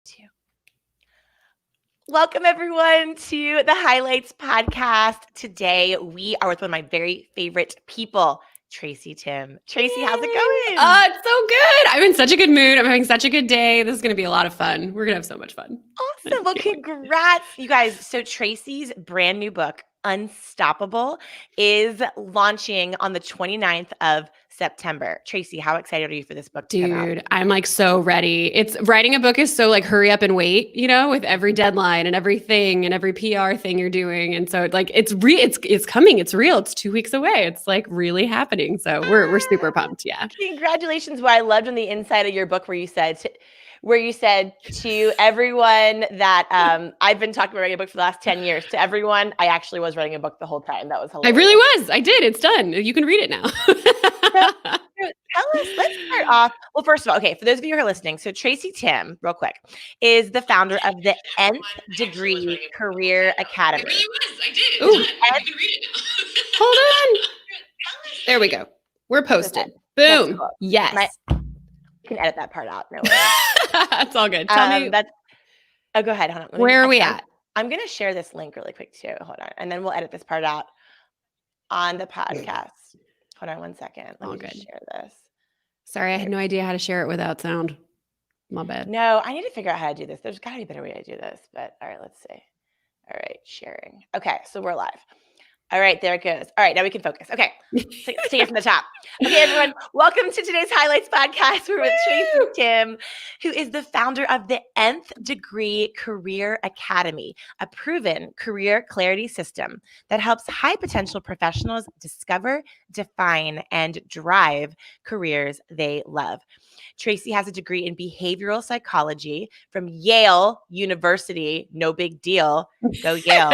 Two. Welcome, everyone, to the Highlights podcast. Today, we are with one of my very favorite people, Tracy Timm. Tracy, how's it going? It's so good. I'm in such a good mood. I'm having such a good day. This is going to be a lot of fun. We're going to have so much fun. Awesome. Well, congrats, you guys. So Tracy's brand new book, Unstoppable, is launching on the 29th of September. Tracy, how excited are you for this book to come out? Dude, I'm like so ready. Writing a book is so like hurry up and wait, with every deadline and everything and every PR thing you're doing. And so like it's coming. It's real. It's 2 weeks away. It's like really happening. So we're super pumped. Yeah. Congratulations. What I loved on the inside of your book where you said to everyone that I've been talking about writing a book for the last 10 years, to everyone, I actually was writing a book the whole time. That was hilarious. I really was. I did. It's done. You can read it now. Tell us, let's start off. Well, first of all, okay, for those of you who are listening, so Tracy Timm, real quick, is the founder of the Nth Degree Career Academy. It really was. I did. It's done. You can read it now. Hold on. There we go. We're posted. Boom. Cool. Yes. You can edit that part out. No worries. That's all good. Tell me. Oh, go ahead. Hold on. Where are we at? I'm going to share this link really quick too. Hold on. And then we'll edit this part out on the podcast. Hold on one second. Let me just share this. Sorry, I had no idea how to share it without sound. My bad. No, I need to figure out how to do this. There's got to be a better way to do this. But all right, let's see. All right, sharing. Okay, so we're live. All right, there it goes. All right, now we can focus. Okay, take it from the top. Okay, everyone, welcome to today's Highlights podcast. We're with Tracy Timm, who is the founder of the Nth Degree Career Academy, a proven career clarity system that helps high potential professionals discover, define, and drive careers they love. Tracy has a degree in behavioral psychology from Yale University. No big deal. Go Yale.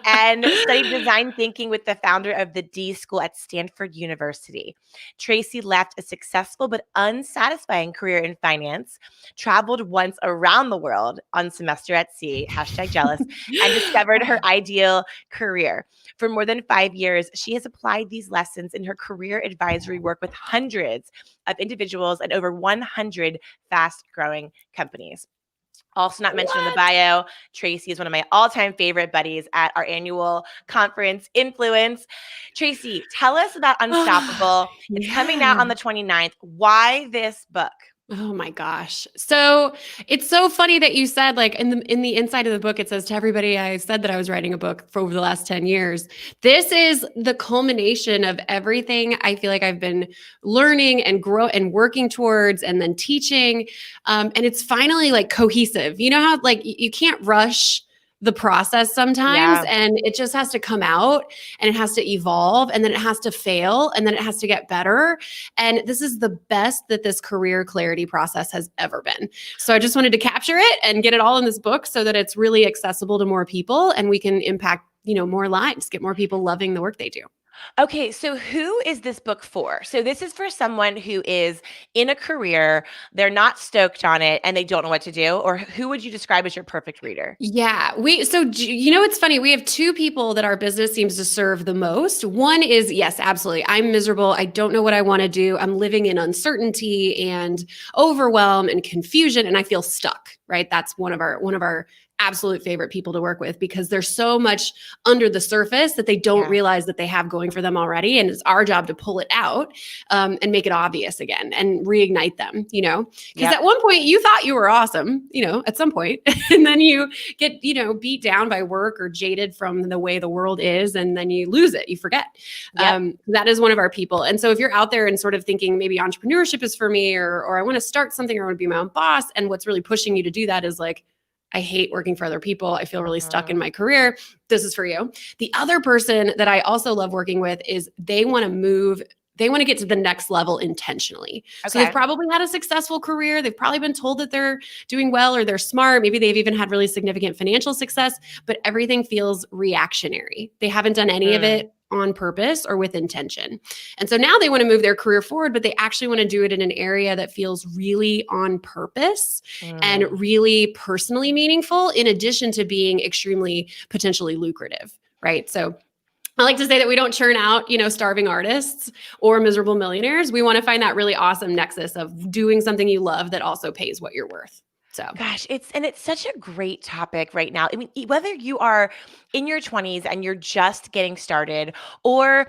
And studied design thinking with the founder of the D School at Stanford University. Tracy left a successful but unsatisfying career in finance, traveled once around the world on semester at sea, #jealous, and discovered her ideal career. For more than 5 years, she has applied these lessons in her career advisory work with hundreds of individuals and over 100 fast-growing companies. Also not mentioned in the bio, Tracy is one of my all-time favorite buddies at our annual conference, Influence. Tracy, tell us about Unstoppable. It's coming out on the 29th. Why this book? Oh my gosh. So it's so funny that you said, like in the inside of the book, it says to everybody, I said that I was writing a book for over the last 10 years. This is the culmination of everything I feel like I've been learning and working towards and then teaching. And it's finally like cohesive. You know how like you can't rush the process sometimes, and it just has to come out and it has to evolve and then it has to fail and then it has to get better. And this is the best that this career clarity process has ever been. So I just wanted to capture it and get it all in this book so that it's really accessible to more people and we can impact, more lives, get more people loving the work they do. Okay, so who is this book for? So this is for someone who is in a career, they're not stoked on it, and they don't know what to do, or who would you describe as your perfect reader? Yeah, it's funny. We have two people that our business seems to serve the most. One is, yes, absolutely. I'm miserable. I don't know what I want to do. I'm living in uncertainty and overwhelm and confusion, and I feel stuck, right? That's one of our absolute favorite people to work with because there's so much under the surface that they don't realize that they have going for them already. And it's our job to pull it out and make it obvious again and reignite them, because at one point you thought you were awesome, at some point, and then you get, beat down by work or jaded from the way the world is. And then you lose it, you forget. That is one of our people. And so if you're out there and sort of thinking maybe entrepreneurship is for me, or I want to start something or I want to be my own boss. And what's really pushing you to do that is like, I hate working for other people. I feel really stuck in my career. This is for you. The other person that I also love working with is they want to move. They want to get to the next level intentionally. Okay. So they've probably had a successful career. They've probably been told that they're doing well or they're smart. Maybe they've even had really significant financial success, but everything feels reactionary. They haven't done any of it on purpose or with intention. And so now they want to move their career forward, but they actually want to do it in an area that feels really on purpose and really personally meaningful, in addition to being extremely potentially lucrative, right? So I like to say that we don't churn out, starving artists or miserable millionaires. We want to find that really awesome nexus of doing something you love that also pays what you're worth. So Gosh, it's such a great topic right now. I mean, whether you are in your 20s and you're just getting started, or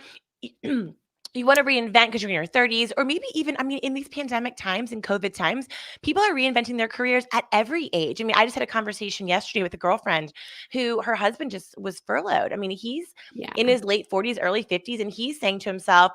you want to reinvent because you're in your 30s, or maybe even, I mean, in these pandemic times and COVID times, people are reinventing their careers at every age. I mean, I just had a conversation yesterday with a girlfriend who her husband just was furloughed. I mean, he's yeah. in his late 40s, early 50s, and he's saying to himself,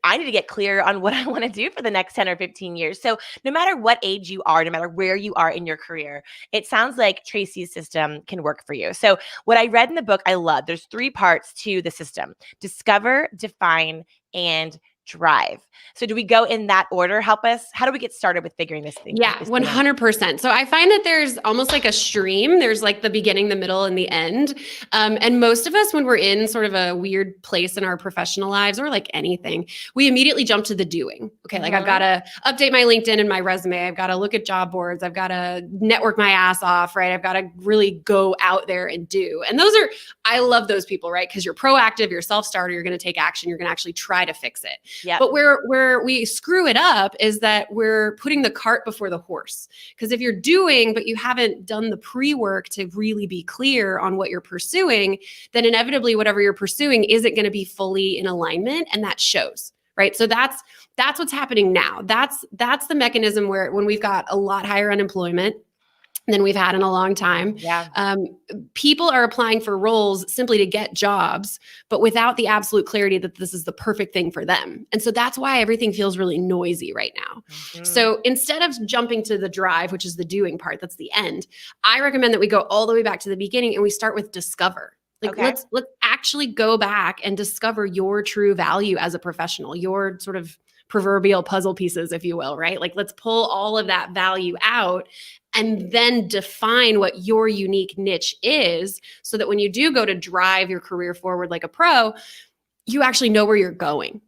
I need to get clear on what I want to do for the next 10 or 15 years. So, no matter what age you are, no matter where you are in your career, it sounds like Tracy's system can work for you. So, what I read in the book, I love. There's 3 parts to the system: discover, define, and drive. So, do we go in that order? Help us. How do we get started with figuring this thing? Yeah, This thing out? 100%. So I find that there's almost like a stream. There's like the beginning, the middle, and the end. And most of us, when we're in sort of a weird place in our professional lives or like anything, we immediately jump to the doing. Okay, like I've got to update my LinkedIn and my resume. I've got to look at job boards. I've got to network my ass off, right? I've got to really go out there and do. And those are, I love those people, right? Because you're proactive, you're self-starter, you're going to take action, you're going to actually try to fix it. Yep. But where we screw it up is that we're putting the cart before the horse. Because if you're doing, but you haven't done the pre-work to really be clear on what you're pursuing, then inevitably whatever you're pursuing isn't going to be fully in alignment, and that shows. Right. So that's what's happening now. That's the mechanism where when we've got a lot higher unemployment than we've had in a long time. Yeah. People are applying for roles simply to get jobs, but without the absolute clarity that this is the perfect thing for them. And so that's why everything feels really noisy right now. So instead of jumping to the drive, which is the doing part, that's the end, I recommend that we go all the way back to the beginning and we start with discover. Like let's actually go back and discover your true value as a professional, your sort of proverbial puzzle pieces, if you will, right? Like let's pull all of that value out and then define what your unique niche is so that when you do go to drive your career forward like a pro, you actually know where you're going.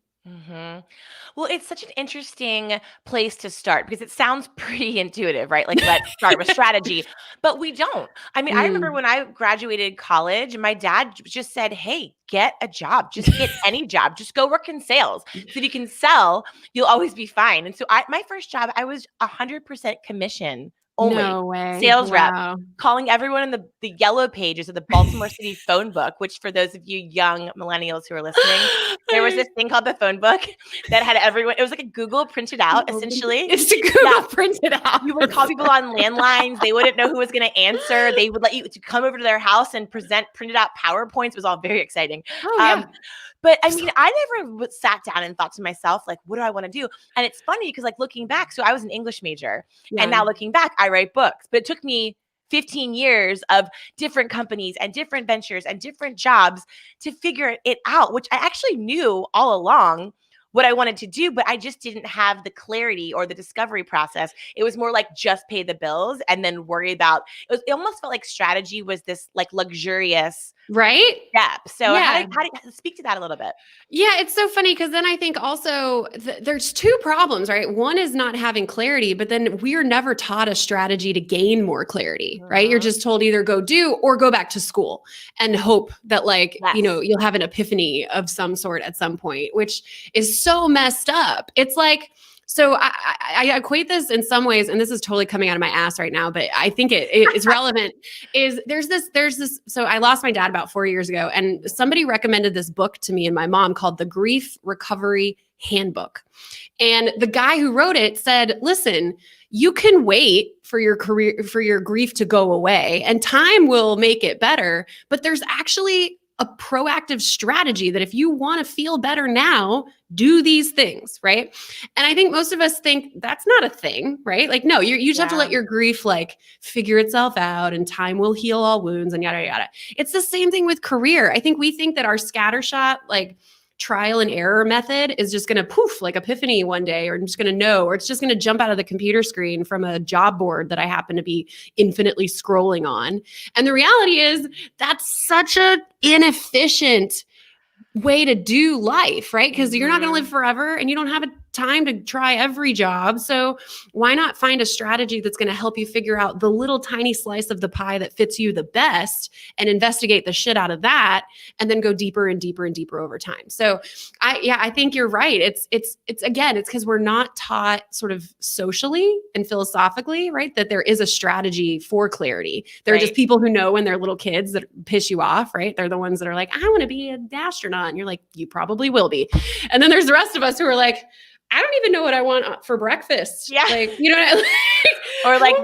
Well, it's such an interesting place to start because it sounds pretty intuitive, right? Like, let's start with strategy, but we don't. I mean, I remember when I graduated college, my dad just said, hey, get a job, just get any job, just go work in sales. So if you can sell, you'll always be fine. And so my first job, I was 100% commission only. No way. Sales rep, Wow. calling everyone in the yellow pages of the Baltimore City phone book, which for those of you young millennials who are listening, there was this thing called the phone book that had everyone. It was like a Google printed out, essentially. It's a Google printed out. You would call people on landlines. They wouldn't know who was going to answer. They would let you to come over to their house and present printed out PowerPoints. It was all very exciting. But I mean, I never sat down and thought to myself, like, what do I want to do? And it's funny because, like, looking back, so I was an English major, and now looking back, I write books. But it took me 15 years of different companies and different ventures and different jobs to figure it out, which I actually knew all along what I wanted to do, but I just didn't have the clarity or the discovery process. It was more like just pay the bills and then worry about it. It almost felt like strategy was this like luxurious step. So how do you speak to that a little bit? Yeah, it's so funny because then I think also there's 2 problems, right? One is not having clarity, but then we are never taught a strategy to gain more clarity, right? You're just told either go do or go back to school and hope that you'll have an epiphany of some sort at some point, which is so messed up. It's like, so I equate this in some ways, and this is totally coming out of my ass right now, but I think it's relevant, is there's this, so I lost my dad about 4 years ago, and somebody recommended this book to me and my mom called The Grief Recovery Handbook. And the guy who wrote it said, listen, you can wait for your grief to go away and time will make it better, but there's actually a proactive strategy that if you want to feel better now, do these things, right? And I think most of us think that's not a thing, right? Like, no, you just have to let your grief like figure itself out and time will heal all wounds and yada, yada. It's the same thing with career. I think we think that our scattershot, like trial and error method is just going to poof, like epiphany one day, or I'm just going to know, or it's just going to jump out of the computer screen from a job board that I happen to be infinitely scrolling on. And the reality is that's such an inefficient way to do life, right? Because you're not going to live forever and you don't have a time to try every job. So why not find a strategy that's going to help you figure out the little tiny slice of the pie that fits you the best and investigate the shit out of that and then go deeper and deeper and deeper over time. So I think you're right. It's because we're not taught sort of socially and philosophically, right? That there is a strategy for clarity. There are just people who know when they're little kids that piss you off, right? They're the ones that are like, I want to be an astronaut. And you're like, you probably will be. And then there's the rest of us who are like, I don't even know what I want for breakfast. Yeah. Like, you know, or like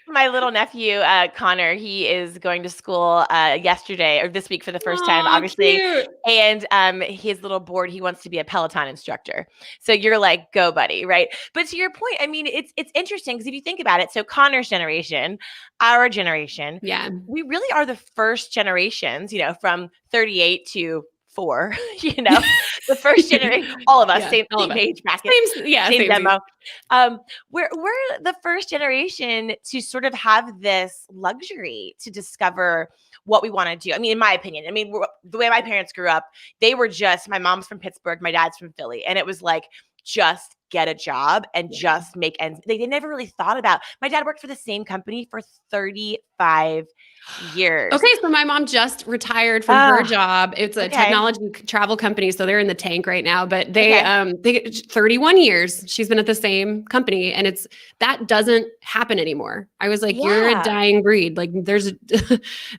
my little nephew, Connor, he is going to school yesterday or this week for the first time, obviously. Cute. And his little board, he wants to be a Peloton instructor. So you're like, go buddy, right? But to your point, I mean, it's interesting because if you think about it, so Connor's generation, our generation, we really are the first generations, you know, from 38 to 4, you know, the first generation, all of us, same age bracket, same demo. We're the first generation to sort of have this luxury to discover what we want to do. I mean, in my opinion, the way my parents grew up, they were just, my mom's from Pittsburgh, my dad's from Philly. And it was like, just get a job and just make ends. They never really thought about, my dad worked for the same company for 35 years. Okay, so my mom just retired from her job. It's a technology travel company, so they're in the tank right now. But they 31 years she's been at the same company, and that doesn't happen anymore. I was like, you're a dying breed. Like, there's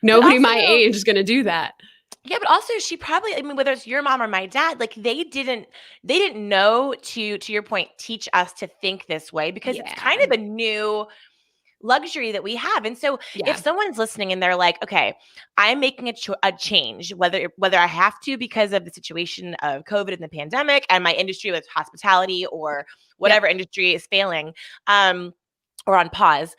nobody my age is going to do that. Yeah, but also she probably, I mean, whether it's your mom or my dad, like they didn't know to your point, teach us to think this way because it's kind of a new luxury that we have. And so if someone's listening and they're like, okay, I'm making a change, whether I have to because of the situation of COVID and the pandemic and my industry with hospitality or whatever industry is failing, or on pause,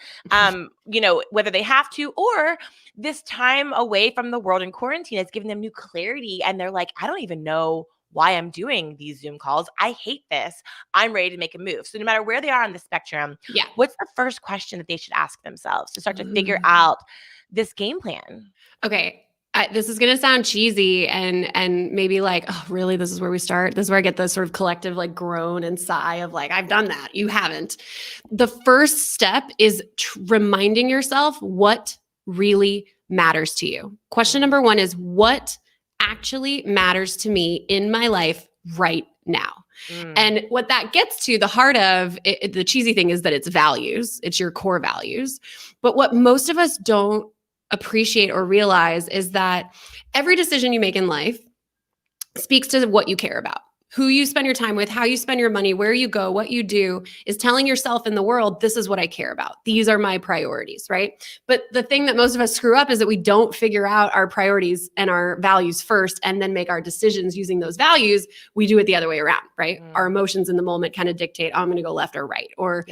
you know, whether they have to, or this time away from the world in quarantine has given them new clarity. And they're like, I don't even know why I'm doing these Zoom calls. I hate this. I'm ready to make a move. So no matter where they are on the spectrum, what's the first question that they should ask themselves to start to figure out this game plan? Okay. This is going to sound cheesy and maybe like, oh, really? This is where we start? This is where I get the sort of collective like groan and sigh of like, I've done that. You haven't. The first step is reminding yourself what really matters to you. Question number 1 is, what actually matters to me in my life right now? And what that gets to the heart of it, the cheesy thing is that it's values. It's your core values. But what most of us don't appreciate or realize is that every decision you make in life speaks to what you care about. Who you spend your time with, how you spend your money, where you go, what you do is telling yourself in the world, this is what I care about. These are my priorities, right? But the thing that most of us screw up is that we don't figure out our priorities and our values first and then make our decisions using those values. We do it the other way around, right? Our emotions in the moment kind of dictate, oh, I'm going to go left or right, or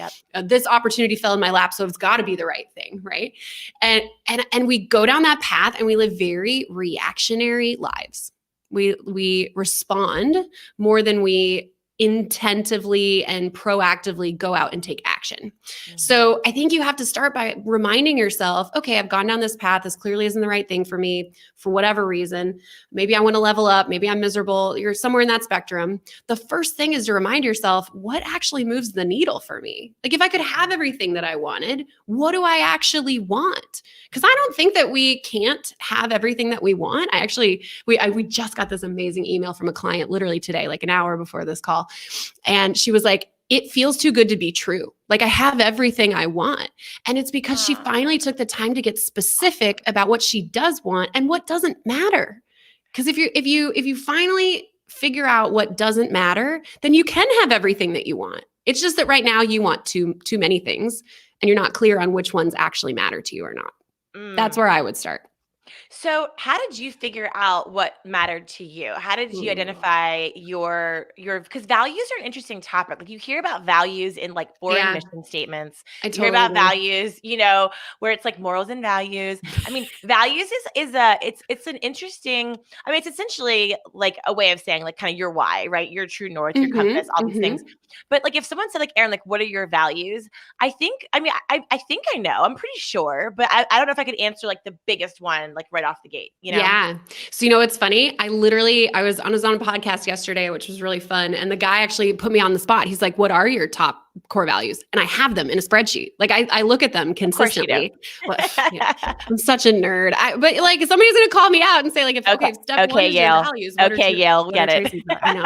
this opportunity fell in my lap, so it's got to be the right thing, right? And we go down that path and we live very reactionary lives. We respond more than we intentively and proactively go out and take action. So I think you have to start by reminding yourself, okay, I've gone down this path. This clearly isn't the right thing for me for whatever reason. Maybe I want to level up. Maybe I'm miserable. You're somewhere in that spectrum. The first thing is to remind yourself, what actually moves the needle for me? Like, if I could have everything that I wanted, what do I actually want? Because I don't think that we can't have everything that we want. We just got this amazing email from a client literally today, like an hour before this call. And she was like, it feels too good to be true. Like, I have everything I want. And it's because she finally took the time to get specific about what she does want and what doesn't matter. Because if you finally figure out what doesn't matter, then you can have everything that you want. It's just that right now you want too many things and you're not clear on which ones actually matter to you or not. That's where I would start. So how did you figure out what mattered to you? How did you identify your, because values are an interesting topic. Like, you hear about values in like boring mission statements. You hear about values, you know, where it's like morals and values. I mean, values it's an interesting, I mean, it's essentially like a way of saying like kind of your why, right? Your true north, your compass, all these things. But like, if someone said like, Erin, like, what are your values? I think I know, I'm pretty sure, but I don't know if I could answer like the biggest one like right off the gate, Yeah. So, it's funny. I was on a podcast yesterday, which was really fun. And the guy actually put me on the spot. He's like, what are your top core values? And I have them in a spreadsheet. Like I look at them consistently. Well, I'm such a nerd. But like somebody's going to call me out and say like, Okay. Step one is Yale. your values. Okay, Yale, get it. Tracy's? I know.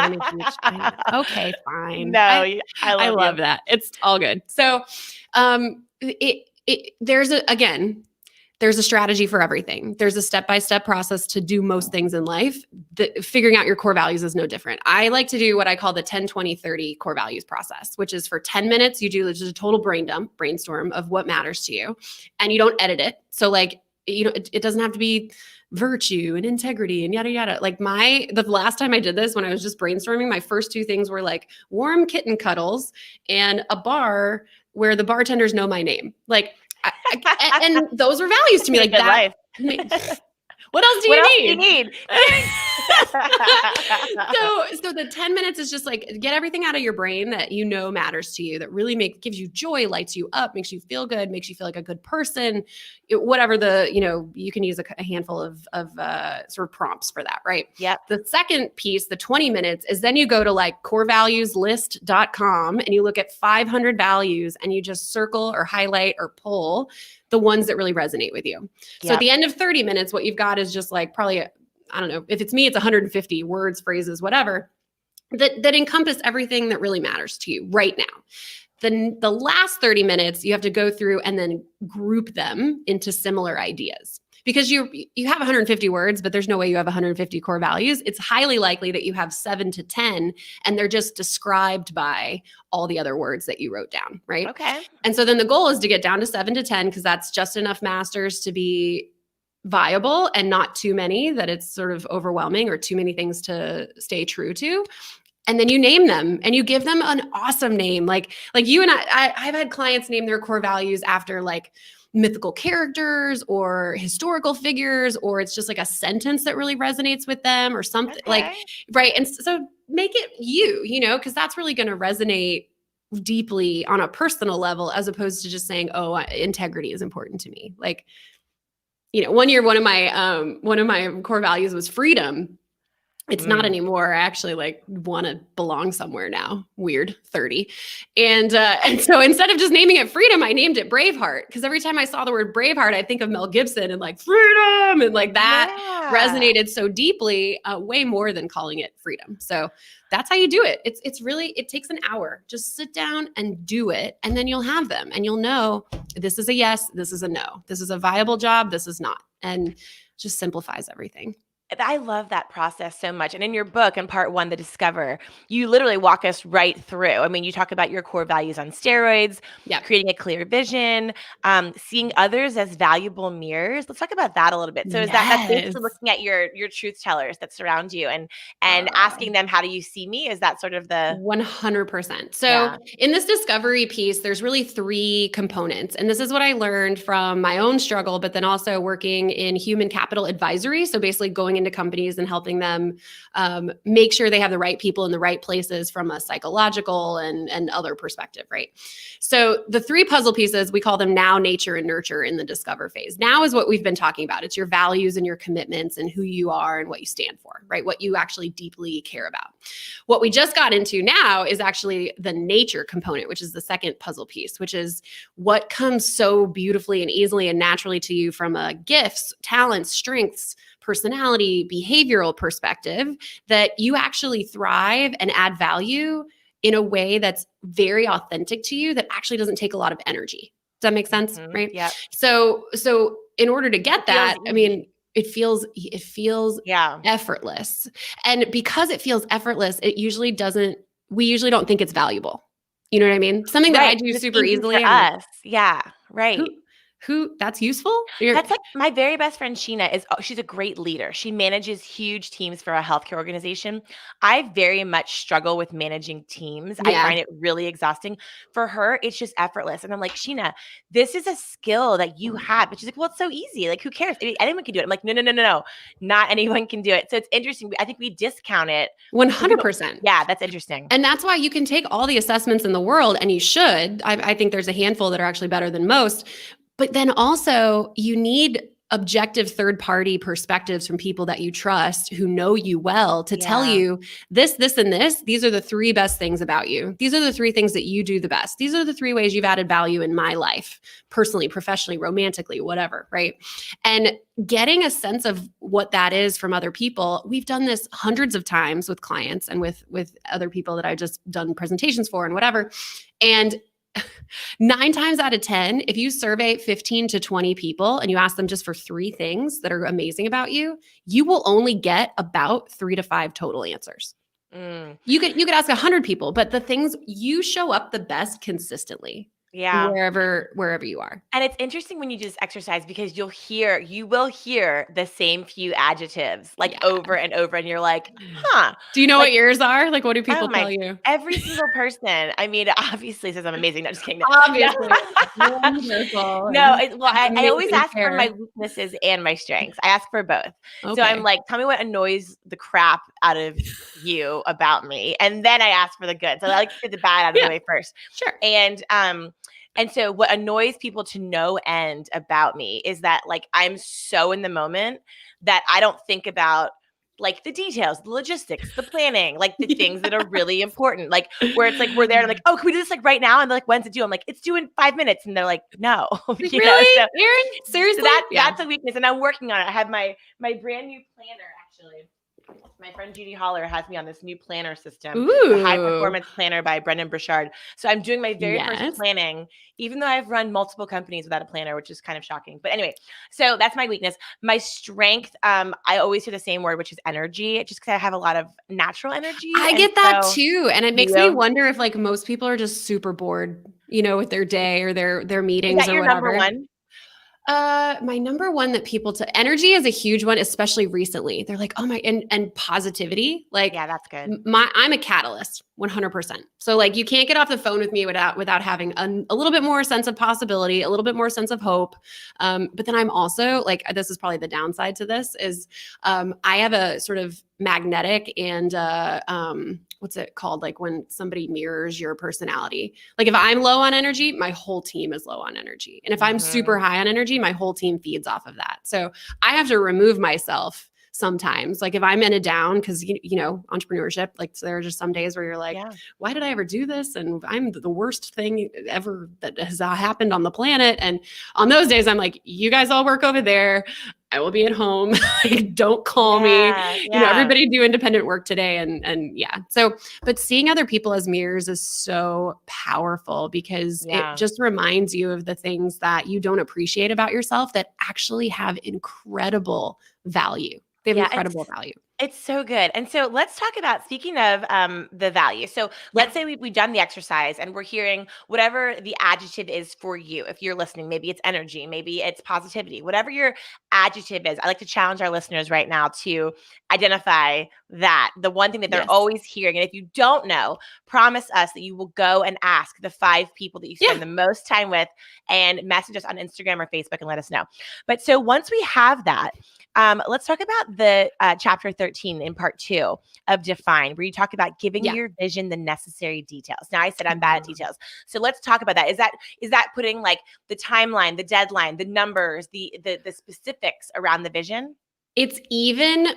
I know. Okay, fine. No, I love that. It's all good. So, there's a strategy for everything. There's a step-by-step process to do most things in life. Figuring out your core values is no different. I like to do what I call the 10-20-30 core values process, which is for 10 minutes, you do just a total brainstorm of what matters to you, and you don't edit it. So like, it doesn't have to be virtue and integrity and yada, yada. Like the last time I did this, when I was just brainstorming, my first two things were like warm kitten cuddles and a bar where the bartenders know my name. Like, and those were values to me. Like that. What else do you need? So the 10 minutes is just like, get everything out of your brain that matters to you, that really gives you joy, lights you up, makes you feel good, makes you feel like a good person, whatever you can use a handful of sort of prompts for that, right? Yeah. The second piece, the 20 minutes, is then you go to like corevalueslist.com and you look at 500 values and you just circle or highlight or pull the ones that really resonate with you. So at the end of 30 minutes, what you've got is just like probably, I don't know, if it's me, it's 150 words, phrases, whatever, that encompass everything that really matters to you right now. Then the last 30 minutes, you have to go through and then group them into similar ideas. Because you have 150 words, but there's no way you have 150 core values. It's highly likely that you have 7 to 10, and they're just described by all the other words that you wrote down, right? Okay. And so then the goal is to get down to 7 to 10, because that's just enough masters to be viable and not too many that it's sort of overwhelming or too many things to stay true to. And then you name them and you give them an awesome name. Like you and I've had clients name their core values after like mythical characters or historical figures, or it's just like a sentence that really resonates with them or something like, right. And so make it because that's really going to resonate deeply on a personal level, as opposed to just saying, oh, integrity is important to me. Like, 1 year, one of my core values was freedom. It's not anymore. I actually want to belong somewhere now. Weird, 30. And so instead of just naming it freedom, I named it Braveheart. Because every time I saw the word Braveheart, I think of Mel Gibson and like freedom. And like that resonated so deeply, way more than calling it freedom. So that's how you do it. It's really, it takes an hour. Just sit down and do it. And then you'll have them and you'll know this is a yes, this is a no. This is a viable job, this is not. And just simplifies everything. I love that process so much. And in your book, in part 1, The Discover, you literally walk us right through. I mean, you talk about your core values on steroids, creating a clear vision, seeing others as valuable mirrors. Let's talk about that a little bit. So is that's basically looking at your truth tellers that surround you and asking them, how do you see me? Is that sort of the 100%? So in this discovery piece, there's really 3 components. And this is what I learned from my own struggle, but then also working in human capital advisory. So basically going into companies and helping them make sure they have the right people in the right places from a psychological and other perspective, right? So the 3 puzzle pieces, we call them now, nature, and nurture in the discover phase. Now is what we've been talking about. It's your values and your commitments and who you are and what you stand for, right? What you actually deeply care about. What we just got into now is actually the nature component, which is the second puzzle piece, which is what comes so beautifully and easily and naturally to you from gifts, talents, strengths, personality, behavioral perspective, that you actually thrive and add value in a way that's very authentic to you, that actually doesn't take a lot of energy. Does that make sense? Right? Yeah. So in order to get that, I mean, it feels effortless. And because it feels effortless, we usually don't think it's valuable. You know what I mean? Something that I do super easily. For us. Yeah. Right. Who that's useful? That's like my very best friend, Sheena, she's a great leader. She manages huge teams for a healthcare organization. I very much struggle with managing teams. I find it really exhausting. For her, it's just effortless. And I'm like, Sheena, this is a skill that you have. But she's like, well, it's so easy. Like, who cares? I mean, anyone can do it. I'm like, no. Not anyone can do it. So it's interesting. I think we discount it. 100%. Yeah, that's interesting. And that's why you can take all the assessments in the world, and you should. I think there's a handful that are actually better than most. But then also you need objective third-party perspectives from people that you trust who know you well to tell Yeah. you this, and this. These are the three best things about you. These are the three things that you do the best. These are the three ways you've added value in my life, personally, professionally, romantically, whatever, right? And getting a sense of what that is from other people. We've done this hundreds of times with clients and with other people that I've just done presentations for and whatever. And 9 times out of 10, if you survey 15 to 20 people and you ask them just for 3 things that are amazing about you, you will only get about 3 to 5 total answers. You could ask 100 people, but the things you show up the best consistently. Yeah. Wherever you are. And it's interesting when you do this exercise because you will hear the same few adjectives like over and over. And you're like, huh. Do you know what yours are? Like, what do people tell you? Every single person. I mean, obviously says I'm amazing. No, just kidding. No. Obviously. Wonderful. No, I always ask for my weaknesses and my strengths. I ask for both. Okay. So I'm like, tell me what annoys the crap out of you about me. And then I ask for the good. So I like to get the bad out of the way first. Sure. And so what annoys people to no end about me is that like I'm so in the moment that I don't think about like the details, the logistics, the planning, like the things that are really important. Like where it's like we're there and I'm like, oh, can we do this like right now? And they're like, when's it due? I'm like, it's due in 5 minutes. And they're like, no. Really? Erin? Seriously? So that's a weakness. And I'm working on it. I have my brand new planner actually. My friend Judy Holler has me on this new planner system, the High Performance Planner by Brendan Burchard. So I'm doing my very first planning, even though I've run multiple companies without a planner, which is kind of shocking. But anyway, so that's my weakness. My strength, I always hear the same word, which is energy, just because I have a lot of natural energy. I get that too. And it makes me wonder if like most people are just super bored, with their day or their meetings or whatever. Number one? My number one that people energy is a huge one, especially recently. They're like, oh my, and positivity. Like, yeah, that's good. I'm a catalyst 100%. So like, you can't get off the phone with me without having a little bit more sense of possibility, a little bit more sense of hope. But then I'm also like, this is probably the downside to this is, I have a sort of magnetic and, what's it called? Like when somebody mirrors your personality. Like if I'm low on energy, my whole team is low on energy. And if I'm super high on energy, my whole team feeds off of that. So I have to remove myself sometimes. Like if I'm in a down, because entrepreneurship, like so there are just some days where you're like, why did I ever do this? And I'm the worst thing ever that has happened on the planet. And on those days, I'm like, you guys all work over there. I will be at home. Don't call me. Everybody do independent work today. And so, but seeing other people as mirrors is so powerful because it just reminds you of the things that you don't appreciate about yourself that actually have incredible value. They have incredible value. It's so good. And so let's talk about, speaking of the value. So let's say we've done the exercise and we're hearing whatever the adjective is for you. If you're listening, maybe it's energy, maybe it's positivity, whatever your adjective is. I like to challenge our listeners right now to identify that, the one thing that they're always hearing. And if you don't know, promise us that you will go and ask the 5 people that you spend the most time with and message us on Instagram or Facebook and let us know. But so once we have that, let's talk about the chapter 13 in part 2 of Define, where you talk about giving your vision the necessary details. Now I said I'm bad at details. So let's talk about that. Is that putting like the timeline, the deadline, the numbers, the specifics around the vision? It's even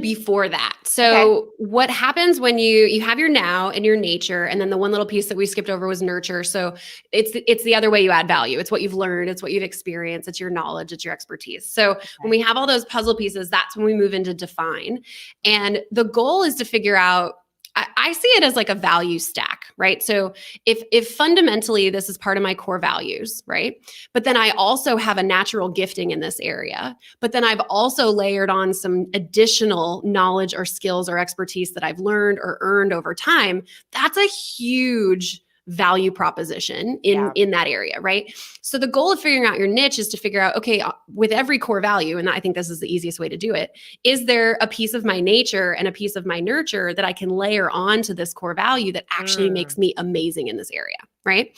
before that. So what happens when you have your now and your nature, and then the one little piece that we skipped over was nurture. So it's the other way you add value. It's what you've learned. It's what you've experienced. It's your knowledge. It's your expertise. So when we have all those puzzle pieces, that's when we move into define. And the goal is to figure out, I see it as like a value stack, right? So if fundamentally this is part of my core values, right? But then I also have a natural gifting in this area, but then I've also layered on some additional knowledge or skills or expertise that I've learned or earned over time. That's a huge value proposition in that area, right? So the goal of figuring out your niche is to figure out, okay, with every core value, and I think this is the easiest way to do it, is there a piece of my nature and a piece of my nurture that I can layer on to this core value that actually makes me amazing in this area, right?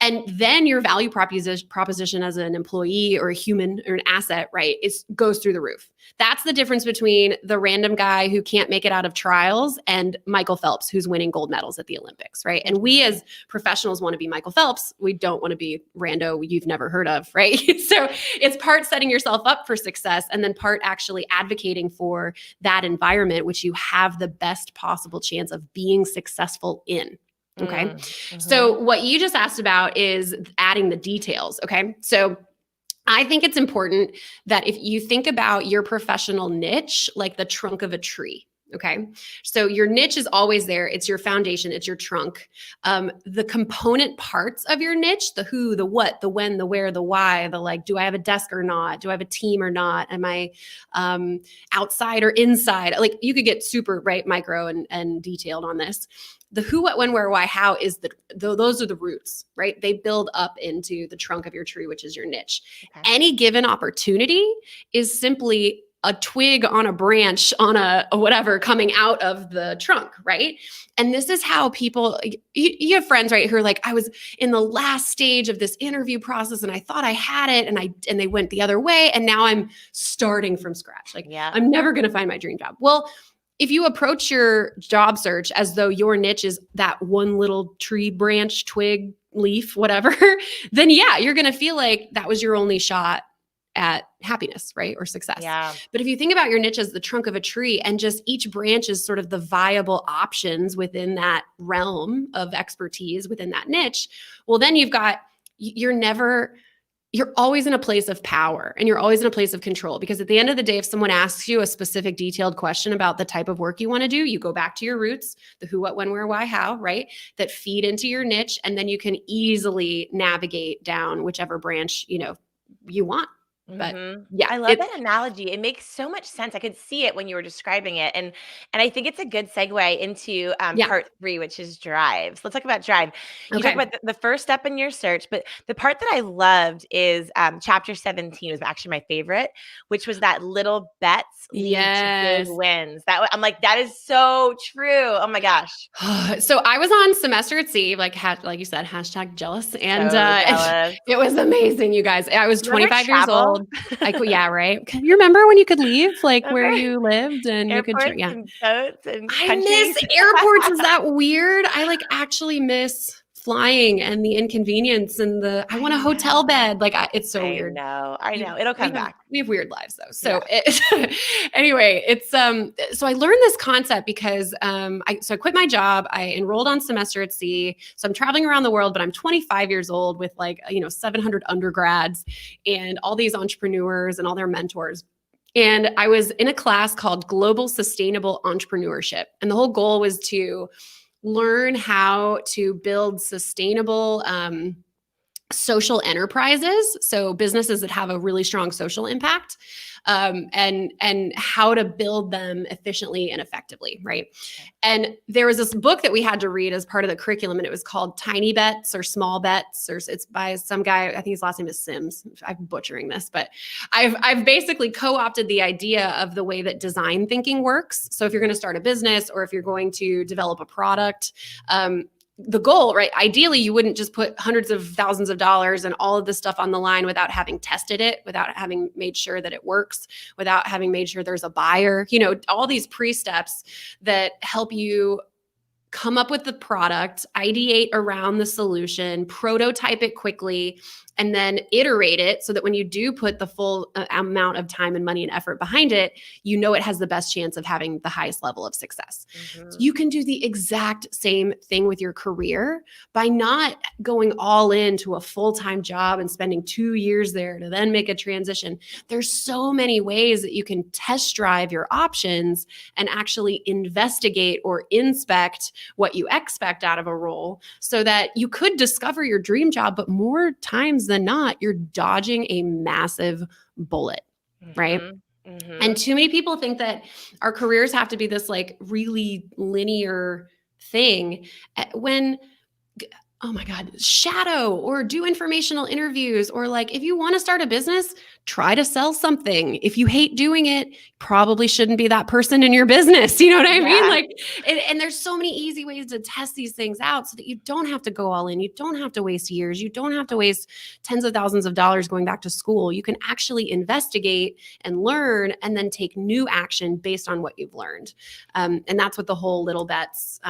And then your value proposition as an employee or a human or an asset, right, goes through the roof. That's the difference between the random guy who can't make it out of trials and Michael Phelps, who's winning gold medals at the Olympics, right? And we as professionals want to be Michael Phelps. We don't want to be rando you've never heard of, right? So it's part setting yourself up for success and then part actually advocating for that environment, which you have the best possible chance of being successful in. Okay. So what you just asked about is adding the details. Okay. So I think it's important that if you think about your professional niche, like the trunk of a tree. Okay. So your niche is always there. It's your foundation. It's your trunk. The component parts of your niche, the who, the what, the when, the where, the why, the like, do I have a desk or not? Do I have a team or not? Am I outside or inside? Like you could get super micro and detailed on this. The who, what, when, where, why, how is those are the roots, right? They build up into the trunk of your tree, which is your niche. Okay. Any given opportunity is simply a twig on a branch on a whatever coming out of the trunk, right? And this is how people, you have friends, right, who are like, I was in the last stage of this interview process and I thought I had it and they went the other way and now I'm starting from scratch. Like, I'm never going to find my dream job. Well, if you approach your job search as though your niche is that one little tree branch, twig, leaf, whatever, then you're going to feel like that was your only shot at happiness, right? Or success. Yeah. But if you think about your niche as the trunk of a tree and just each branch is sort of the viable options within that realm of expertise within that niche, well, then you're always in a place of power and you're always in a place of control, because at the end of the day, if someone asks you a specific detailed question about the type of work you want to do, you go back to your roots, the who, what, when, where, why, how, right? That feed into your niche. And then you can easily navigate down whichever branch, you want. But I love that analogy. It makes so much sense. I could see it when you were describing it. And I think it's a good segue into part 3, which is drive. So let's talk about drive. You talk about the first step in your search, but the part that I loved is chapter 17 was actually my favorite, which was that little bets lead to big wins. I'm like, that is so true. Oh my gosh. So I was on semester at sea, like you said, # jealous. And it was amazing, you guys. I was 25 years old. Right. You remember when you could leave, where you lived and airports you could, and boats and I miss airports. Is that weird? I actually miss flying and the inconvenience and I want a hotel bed. It's so weird. I know. It'll come back. We have weird lives though. So anyway, it's, so I learned this concept because, I quit my job. I enrolled on semester at sea. So I'm traveling around the world, but I'm 25 years old with 700 undergrads and all these entrepreneurs and all their mentors. And I was in a class called Global Sustainable Entrepreneurship. And the whole goal was to learn how to build sustainable social enterprises. So businesses that have a really strong social impact, and how to build them efficiently and effectively, right? And there was this book that we had to read as part of the curriculum, and it was called Tiny Bets or Small Bets, or it's by some guy, I think his last name is Sims. I'm butchering this, but I've basically co-opted the idea of the way that design thinking works. So if you're going to start a business or if you're going to develop a product, the goal, right? Ideally, you wouldn't just put hundreds of thousands of dollars and all of this stuff on the line without having tested it, without having made sure that it works, without having made sure there's a buyer, all these pre-steps that help you come up with the product, ideate around the solution, prototype it quickly, and then iterate it so that when you do put the full amount of time and money and effort behind it, it has the best chance of having the highest level of success. So you can do the exact same thing with your career by not going all into a full-time job and spending 2 years there to then make a transition. There's so many ways that you can test drive your options and actually investigate or inspect what you expect out of a role so that you could discover your dream job, but more times than not, you're dodging a massive bullet, right? And too many people think that our careers have to be this really linear thing when, oh my God, shadow or do informational interviews, or if you want to start a business, try to sell something. If you hate doing it, probably shouldn't be that person in your business. You know what I mean? Like, and there's so many easy ways to test these things out so that you don't have to go all in. You don't have to waste years. You don't have to waste tens of thousands of dollars going back to school. You can actually investigate and learn and then take new action based on what you've learned. And that's what the whole little bets,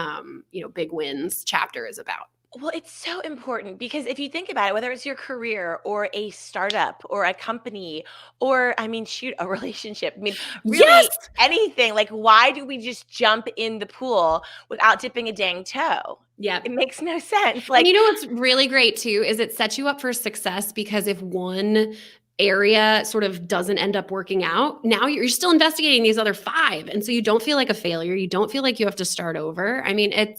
big wins chapter is about. Well, it's so important because if you think about it, whether it's your career or a startup or a company or, I mean, shoot, a relationship, I mean, really Yes. anything, like, why do we just jump in the pool without dipping a dang toe? Yeah. It makes no sense. And Like, you know what's really great too is it sets you up for success, because if one area sort of doesn't end up working out, now you're still investigating these other 5. And so you don't feel like a failure. You don't feel like you have to start over. I mean, it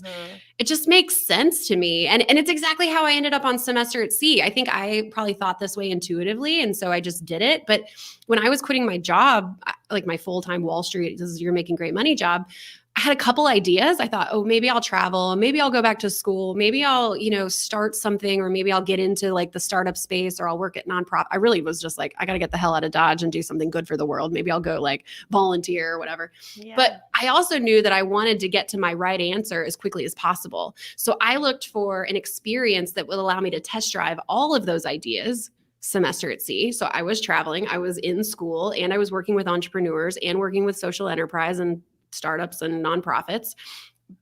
just makes sense to me. And it's exactly how I ended up on Semester at Sea. I think I probably thought this way intuitively. And so I just did it. But when I was quitting my job, like my full-time Wall Street, this is you're making great money job, I had a couple ideas. I thought, oh, maybe I'll travel. Maybe I'll go back to school. Maybe I'll, start something, or maybe I'll get into like the startup space, or I'll work at nonprofit. I really was just like, I got to get the hell out of Dodge and do something good for the world. Maybe I'll go like volunteer or whatever. Yeah. But I also knew that I wanted to get to my right answer as quickly as possible. So I looked for an experience that would allow me to test drive all of those ideas. Semester at Sea. So I was traveling, I was in school, and I was working with entrepreneurs and working with social enterprise and startups and nonprofits.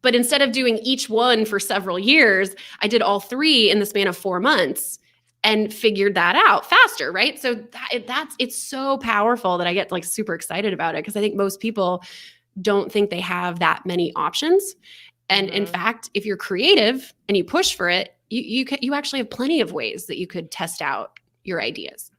But instead of doing each one for several years, I did all 3 in the span of 4 months and figured that out faster, right? So it's so powerful that I get like super excited about it, because I think most people don't think they have that many options. And in fact, if you're creative and you push for it, you actually have plenty of ways that you could test out your ideas.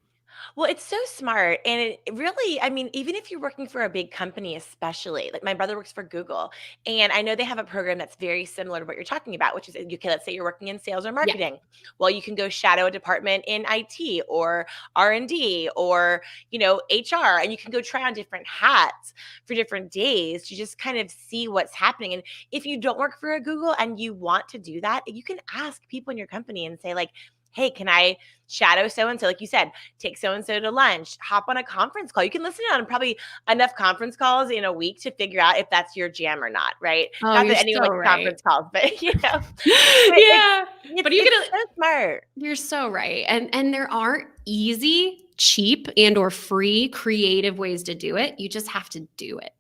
Well, it's so smart. And it really, I mean, even if you're working for a big company, especially like my brother works for Google, and I know they have a program that's very similar to what you're talking about, which is, okay, let's say you're working in sales or marketing. Yeah. Well, you can go shadow a department in IT or R&D or, HR, and you can go try on different hats for different days to just kind of see what's happening. And if you don't work for a Google and you want to do that, you can ask people in your company and say like, hey, can I shadow so-and-so? Like you said, take so-and-so to lunch, hop on a conference call. You can listen on probably enough conference calls in a week to figure out if that's your jam or not, right? Oh, not that anyone likes conference calls, but yeah. But it's so smart. You're so right. And there aren't easy, cheap, and or free creative ways to do it. You just have to do it.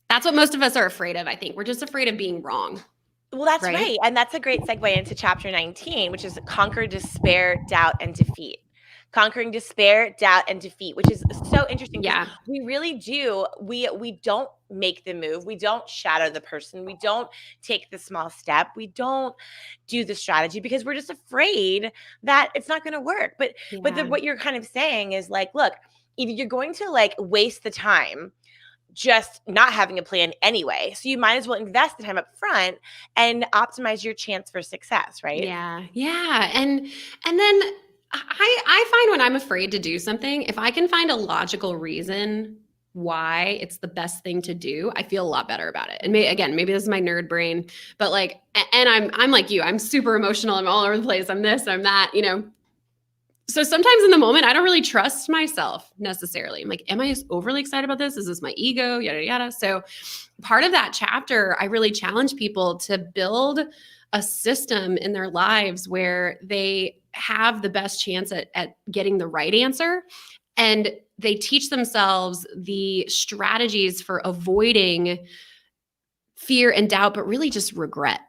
That's what most of us are afraid of, I think. We're just afraid of being wrong. Well, that's right. And that's a great segue into chapter 19, which is conquer despair, doubt, and defeat. Conquering despair, doubt, and defeat, which is so interesting. Yeah. We really do. We don't make the move. We don't shadow the person. We don't take the small step. We don't do the strategy because we're just afraid that it's not going to work. But what you're kind of saying is like, look, if you're going to like waste the time just not having a plan anyway. So you might as well invest the time up front and optimize your chance for success, right? Yeah. Yeah. And then I find when I'm afraid to do something, if I can find a logical reason why it's the best thing to do, I feel a lot better about it. And maybe this is my nerd brain, but like, and I'm like you, I'm super emotional. I'm all over the place. I'm this, I'm that, So sometimes in the moment, I don't really trust myself necessarily. I'm like, am I overly excited about this? Is this my ego? Yada, yada. So part of that chapter, I really challenge people to build a system in their lives where they have the best chance at getting the right answer. And they teach themselves the strategies for avoiding fear and doubt, but really just regret.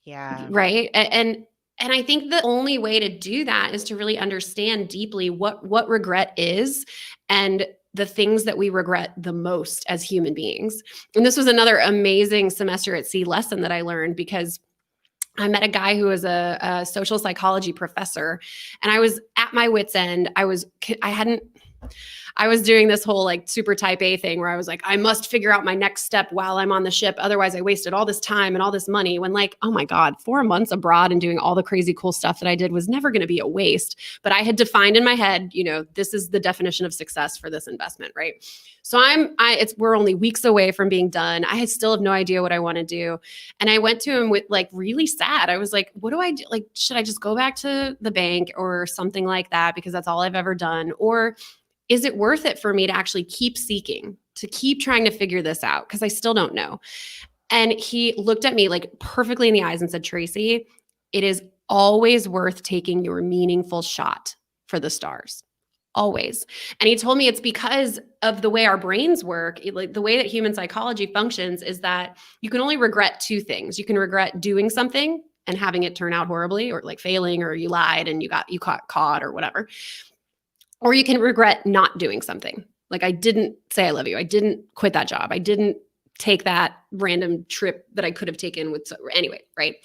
Yeah. Right. And I think the only way to do that is to really understand deeply what regret is and the things that we regret the most as human beings. And this was another amazing Semester at Sea lesson that I learned, because I met a guy who was a social psychology professor, and I was at my wit's end. I was doing this whole like super type A thing where I was like, I must figure out my next step while I'm on the ship. Otherwise I wasted all this time and all this money, when like, oh my God, 4 months abroad and doing all the crazy cool stuff that I did was never going to be a waste. But I had defined in my head, this is the definition of success for this investment, right? So we're only weeks away from being done. I still have no idea what I want to do. And I went to him with like really sad. I was like, what do I do? Like, should I just go back to the bank or something like that? Because that's all I've ever done. Or is it worth it for me to actually keep seeking, to keep trying to figure this out? Because I still don't know. And he looked at me like perfectly in the eyes and said, Tracy, it is always worth taking your meaningful shot for the stars. Always. And he told me it's because of the way our brains work, like the way that human psychology functions is that you can only regret two things. You can regret doing something and having it turn out horribly, or like failing, or you lied and you got caught or whatever. Or you can regret not doing something. Like, I didn't say I love you. I didn't quit that job. I didn't take that random trip that I could have taken with, anyway, right?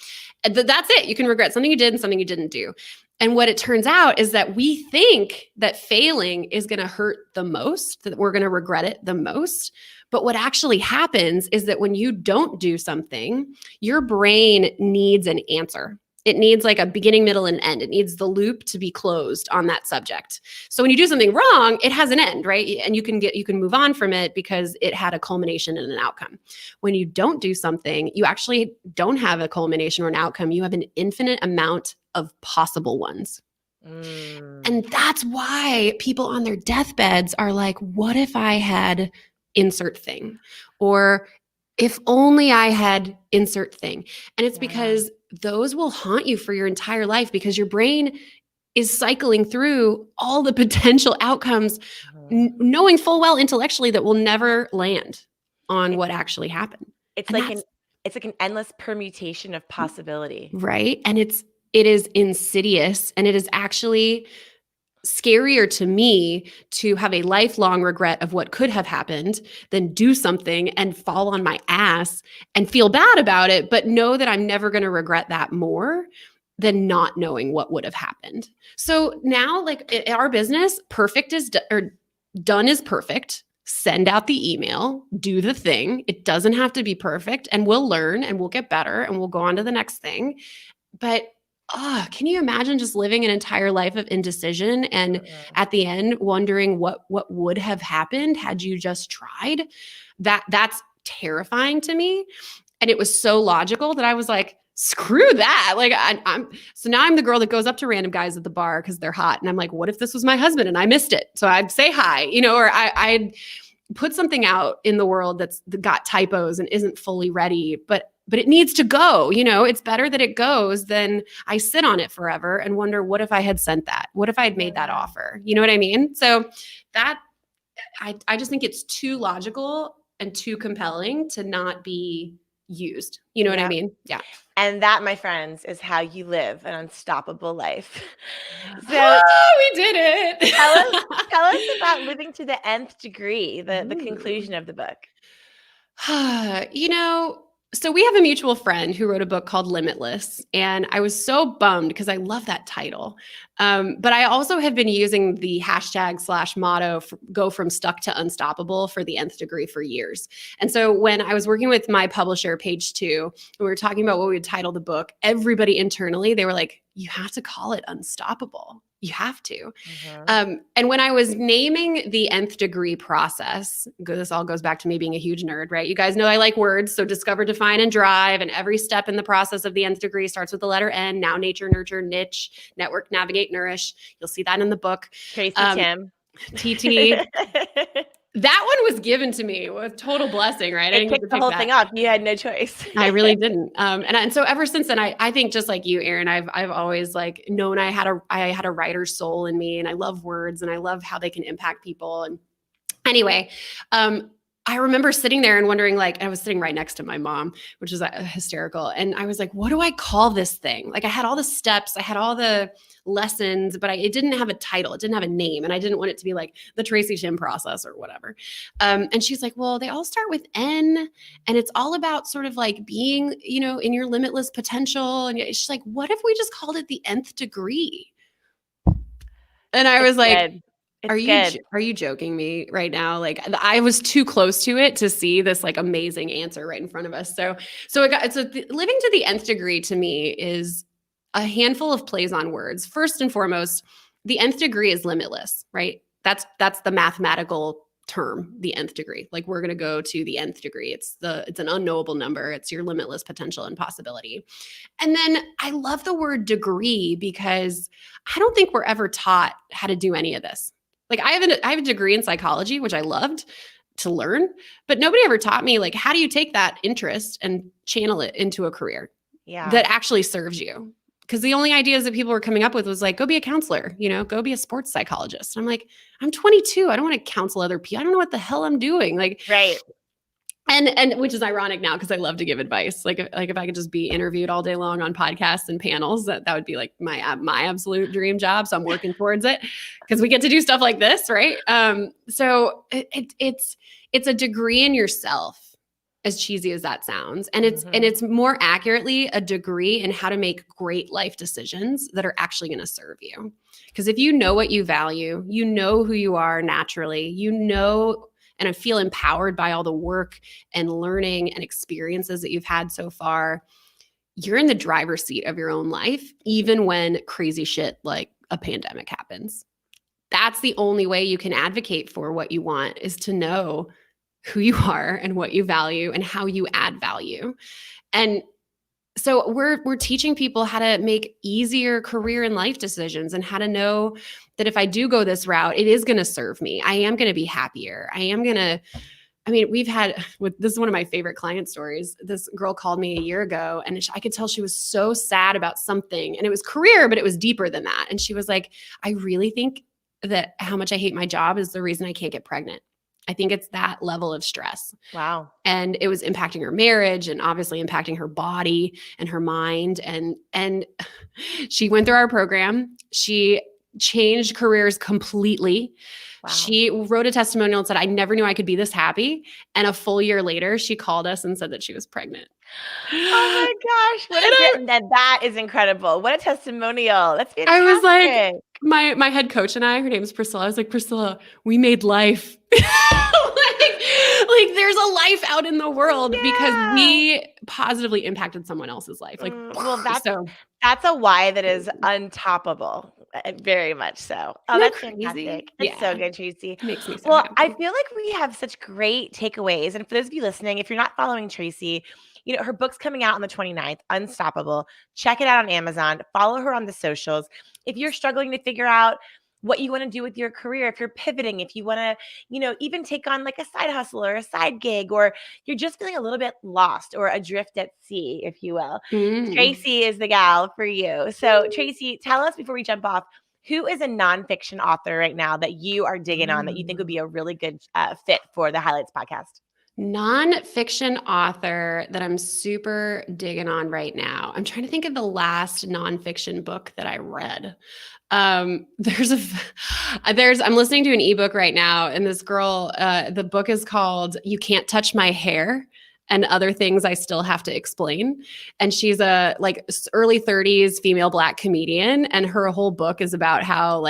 That's it. You can regret something you did and something you didn't do. And what it turns out is that we think that failing is going to hurt the most, that we're going to regret it the most. But what actually happens is that when you don't do something, your brain needs an answer. It needs like a beginning, middle, and end. It needs the loop to be closed on that subject. So when you do something wrong, it has an end, right? And you can move on from it because it had a culmination and an outcome. When you don't do something, you actually don't have a culmination or an outcome. You have an infinite amount of possible ones. And that's why people on their deathbeds are like, what if I had insert thing? Or if only I had insert thing. And it's because those will haunt you for your entire life, because your brain is cycling through all the potential outcomes, knowing full well intellectually that will never land on what actually happened. It's like an endless permutation of possibility. Right. And it is insidious, and it is actually scarier to me to have a lifelong regret of what could have happened than do something and fall on my ass and feel bad about it, but know that I'm never going to regret that more than not knowing what would have happened. So now, like in our business, perfect is done is perfect. Send out the email, do the thing. It doesn't have to be perfect, and we'll learn and we'll get better and we'll go on to the next thing. But can you imagine just living an entire life of indecision and at the end wondering what would have happened had you just tried? That's terrifying to me. And it was so logical that I was like, screw that. Like so now I'm the girl that goes up to random guys at the bar because they're hot. And I'm like, what if this was my husband and I missed it? So I'd say hi, or I'd put something out in the world that's got typos and isn't fully ready, but it needs to go. It's better that it goes than I sit on it forever and wonder, what if I had sent that? What if I had made that offer? You know what I mean? So that I just think it's too logical and too compelling to not be used. You know what I mean? Yeah. And that, my friends, is how you live an unstoppable life. So we did it. Tell us about living to the nth degree, the conclusion of the book. So we have a mutual friend who wrote a book called Limitless, and I was so bummed because I love that title. But I also have been using the #/motto go from stuck to unstoppable for the nth degree for years. And so when I was working with my publisher, Page Two, and we were talking about what we would title the book, everybody internally, they were like, you have to call it Unstoppable. You have to. And when I was naming the nth degree process, this all goes back to me being a huge nerd, right? You guys know I like words. So discover, define, and drive. And every step in the process of the nth degree starts with the letter N. Now, nature, nurture, niche, network, navigate, nourish. You'll see that in the book. Tracy, Timm. TT. That one was given to me with total blessing, right? I picked the whole thing up. You had no choice. I really didn't. And so ever since then, I think just like you, Erin, I've always like known I had a writer's soul in me, and I love words and I love how they can impact people. And anyway, I remember sitting there and wondering, like, I was sitting right next to my mom, which is hysterical. And I was like, what do I call this thing? Like, I had all the steps, I had all the lessons, but it didn't have a title. It didn't have a name. And I didn't want it to be like the Tracy Timm process or whatever. And she's like, well, they all start with N, and it's all about sort of like being, in your limitless potential. And she's like, what if we just called it the nth degree? And I was like, are you joking me right now? Like, I was too close to it to see this like amazing answer right in front of us. So living to the nth degree to me is a handful of plays on words. First and foremost, the nth degree is limitless, right? That's the mathematical term, the nth degree. Like, we're going to go to the nth degree. It's an unknowable number. It's your limitless potential and possibility. And then I love the word degree because I don't think we're ever taught how to do any of this. Like I have a degree in psychology, which I loved to learn, but nobody ever taught me like, how do you take that interest and channel it into a career Yeah. that actually serves you? Because the only ideas that people were coming up with was like, go be a counselor, go be a sports psychologist. And I'm like, I'm 22. I don't want to counsel other people. I don't know what the hell I'm doing. Like, Right. and which is ironic now because I love to give advice. Like if I could just be interviewed all day long on podcasts and panels, that would be like my absolute dream job. So I'm working towards it because we get to do stuff like this, right? So it's a degree in yourself, as cheesy as that sounds, and it's more accurately a degree in how to make great life decisions that are actually going to serve you. Because if you know what you value, you know who you are naturally, and I feel empowered by all the work and learning and experiences that you've had so far, you're in the driver's seat of your own life, even when crazy shit like a pandemic happens. That's the only way you can advocate for what you want, is to know who you are and what you value and how you add value. And so we're teaching people how to make easier career and life decisions and how to know that if I do go this route, it is going to serve me. I am going to be happier. We've had, this is one of my favorite client stories. This girl called me a year ago and I could tell she was so sad about something, and it was career, but it was deeper than that. And she was like, I really think that how much I hate my job is the reason I can't get pregnant. I think it's that level of stress. Wow. And it was impacting her marriage and obviously impacting her body and her mind. And she went through our program. She changed careers completely. Wow. She wrote a testimonial and said, I never knew I could be this happy. And a full year later, she called us and said that she was pregnant. Oh my gosh. That is incredible. What a testimonial. That's fantastic. I was like, my head coach and her name is Priscilla. I was like, Priscilla, we made life. like there's a life out in the world because we positively impacted someone else's life. Like, well, that's a why that is untoppable. Very much so. Oh, that's fantastic. That's so good, Tracy. Makes me so well, happy. I feel like we have such great takeaways. And for those of you listening, if you're not following Tracy, her book's coming out on the 29th, Unstoppable. Check it out on Amazon. Follow her on the socials. If you're struggling to figure out what you want to do with your career, if you're pivoting, if you want to, even take on like a side hustle or a side gig, or you're just feeling a little bit lost or adrift at sea, if you will, Tracy is the gal for you. So Tracy, tell us before we jump off, who is a nonfiction author right now that you are digging on that you think would be a really good fit for the Highlights podcast? Nonfiction author that I'm super digging on right now. I'm trying to think of the last nonfiction book that I read. I'm listening to an ebook right now, and this girl, the book is called You Can't Touch My Hair and Other Things I Still Have to Explain. And she's a early 30s female Black comedian. And her whole book is about how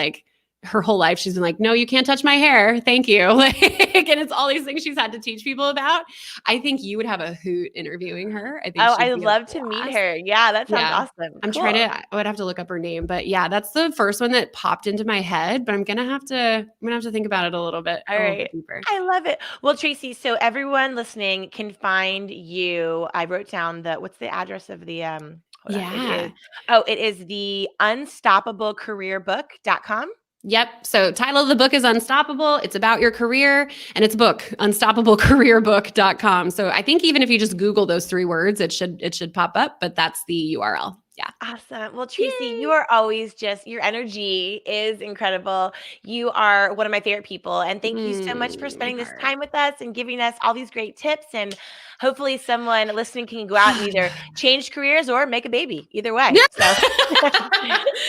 her whole life she's been like, no, you can't touch my hair. Thank you. And it's all these things she's had to teach people about. I think you would have a hoot interviewing her. I think I'd love to meet her. Yeah, that sounds awesome. I would have to look up her name, but yeah, that's the first one that popped into my head, but I'm going to have to think about it a little bit. All right. Deeper. I love it. Well, Tracy, so everyone listening can find you. I wrote down what's the address of the, it is the unstoppablecareerbook.com. Yep. So title of the book is Unstoppable. It's about your career, and it's a book, unstoppablecareerbook.com. So I think even if you just Google those 3 words, it should pop up, but that's the URL. Yeah. Awesome. Well, Tracy, you are always your energy is incredible. You are one of my favorite people. And thank you so much for spending this time with us and giving us all these great tips. And hopefully someone listening can go out and either change careers or make a baby. Either way. So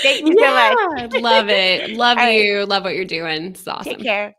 thank you so much. Love it. Love you. Right. Love what you're doing. It's awesome. Take care.